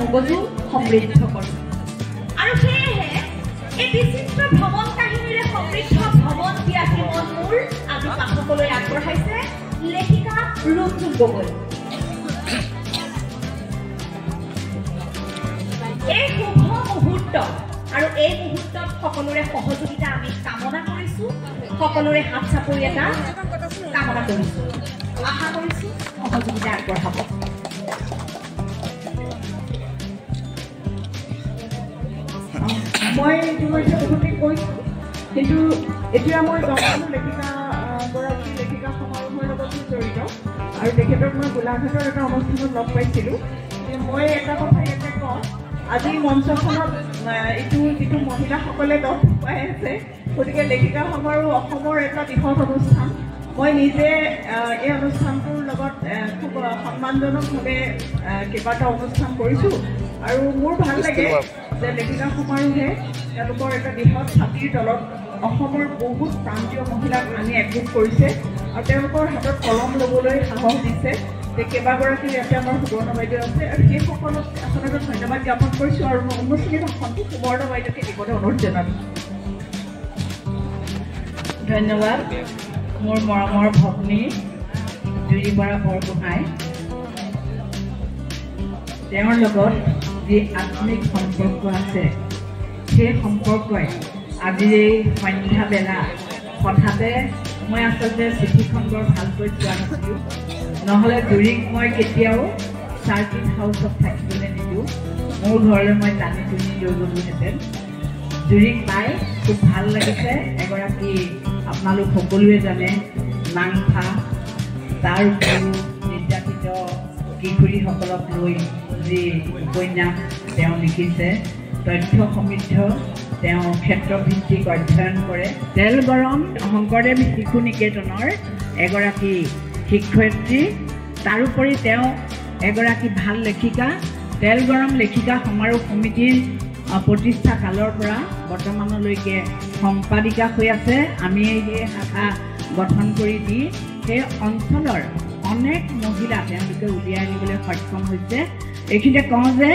মগজু সমৃদ্ধ কৰোঁ আৰু সেয়েহে এই বিচিত্ৰ ভ্ৰমণ কাহিনীৰে সমৃদ্ধ ভ্ৰমণ ত্যাগী মন মোৰ আজি পাঠকলৈ আগবঢ়াইছে লেখিকা ৰুণজুন গগৈ। এই শুভ মুহূৰ্ত আৰু এই মুহূৰ্তত সকলোৰে সহযোগিতা আমি কামনা কৰিছোঁ, সকলোৰে হাত চাপৰি এটা কামনা কৰিছোঁ, আশা কৰিছোঁ সহযোগিতা আগবঢ়াব। মই ইতিমধ্যে বহুতে কৈছোঁ, কিন্তু এতিয়া মই জন্মানো লেখিকাগৰাকী লেখিকা সমাৰোহৰ লগতো জড়িত আৰু তেখেতক মই গোলাঘাটৰ এটা অনুষ্ঠানত লগ পাইছিলোঁ। মই এটা কথা ইয়াতে কওঁ, আজি মঞ্চখনত যিটো মহিলাসকলে লগ পাই আছে, গতিকে লেখিকা সমাৰোহ অসমৰ এটা বৃহৎ অনুষ্ঠান। মই নিজে এই অনুষ্ঠানটোৰ লগত খুব সন্মানজনকভাৱে কেইবাটাও অনুষ্ঠান কৰিছোঁ আৰু মোৰ ভাল লাগে যে লেখিকা সমাৰোহে তেওঁলোকৰ এটা বৃহৎ ছাতিৰ তলত অসমৰ বহুত প্ৰান্তীয় মহিলাক আনি একগোট কৰিছে আৰু তেওঁলোকৰ হাতত কলম ল'বলৈ সাহস দিছে যে কেইবাগৰাকী ইয়াতে আমাৰ সুবৰ্ণ বাইদেউ আছে আৰু সেইসকলক আচলতে ধন্যবাদ জ্ঞাপন কৰিছোঁ আৰু মই উন্মোচনী ভাষণটো সুবৰ্ণ বাইদেউকে দিবলৈ অনুৰোধ জনালোঁ। ধন্যবাদ মোৰ মৰমৰ ভগ্নী জুৰি বৰা বৰগোহাঁই। তেওঁৰ লগত যি আত্মিক সম্পৰ্ক আছে সেই সম্পৰ্কই আজিৰ এই সন্ধ্যাবেলা হঠাতে মই আচলতে চিঠিখন বৰ ভালকৈ চোৱা নাছিলোঁ, নহ'লে জুৰিক মই কেতিয়াও চাৰ্কিট হাউচত থাকিবলৈ নিদিওঁ, মোৰ ঘৰলৈ মই টানি টুনি লৈ গ'লোহেঁতেন। জুৰিক পাই খুব ভাল লাগিছে। এগৰাকী আপোনালোক সকলোৱে জানে নাংফা, তাৰ উপৰিও নিৰ্যাতিত কিশোৰীসকলক লৈ যি উপন্যাস তেওঁ লিখিছে, তথ্য সমৃদ্ধ, তেওঁ ক্ষেত্ৰভিত্তিক অধ্যয়ন কৰে। তেলগৰম শংকৰদেৱ শিশু নিকেতনৰ এগৰাকী শিক্ষয়িত্ৰী, তাৰোপৰি তেওঁ এগৰাকী ভাল লেখিকা। তেলগৰম লেখিকা সমাৰোহ সমিতিৰ প্ৰতিষ্ঠা কালৰ পৰা বৰ্তমানলৈকে সম্পাদিকা হৈ আছে। আমি এই শাখা গঠন কৰি দি সেই অঞ্চলৰ অনেক মহিলা তেওঁলোকে উলিয়াই আনিবলৈ সক্ষম হৈছে। এইখিনিতে কওঁ যে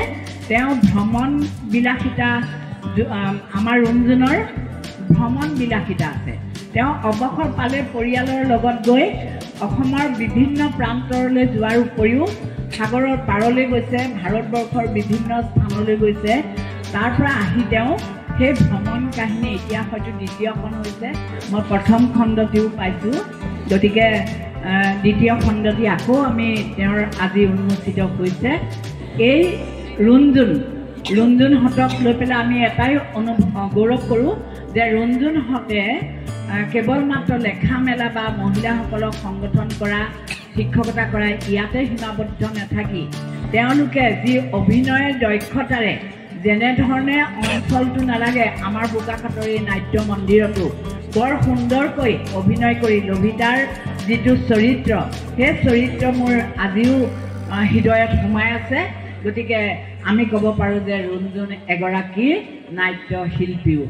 তেওঁ ভ্ৰমণ বিলাসিতা, আমাৰ ৰুণজুনৰ ভ্ৰমণ বিলাসিতা আছে। তেওঁ অৱসৰ পালে পৰিয়ালৰ লগত গৈ অসমৰ বিভিন্ন প্ৰান্তৰলৈ যোৱাৰ উপৰিও সাগৰৰ পাৰলৈ গৈছে, ভাৰতবৰ্ষৰ বিভিন্ন স্থানলৈ গৈছে। তাৰ পৰা আহি তেওঁ সেই ভ্ৰমণ কাহিনী এতিয়া হয়তো দ্বিতীয়খন হৈছে, মই প্ৰথম খণ্ডটিও পাইছোঁ, গতিকে দ্বিতীয় খণ্ডটি আকৌ আমি তেওঁৰ আজি উন্মোচিত হৈছে। এই ৰুণজুনহঁতক লৈ পেলাই আমি এটাই গৌৰৱ কৰোঁ যে ৰুণজুনহঁতে কেৱল মাত্ৰ লেখা মেলা বা মহিলাসকলক সংগঠন কৰা, শিক্ষকতা কৰা ইয়াতে সীমাবদ্ধ নাথাকি তেওঁলোকে যি অভিনয়ৰ দক্ষতাৰে যেনেধৰণে অঞ্চলটো নালাগে আমাৰ বোকাখাটৰ এই নাট্য মন্দিৰতো বৰ সুন্দৰকৈ অভিনয় কৰি লভিতাৰ যিটো চৰিত্ৰ, সেই চৰিত্ৰ মোৰ আজিও হৃদয়ত সোমাই আছে। গতিকে আমি ক'ব পাৰোঁ যে ৰুণজুন এগৰাকী নাট্য শিল্পীও।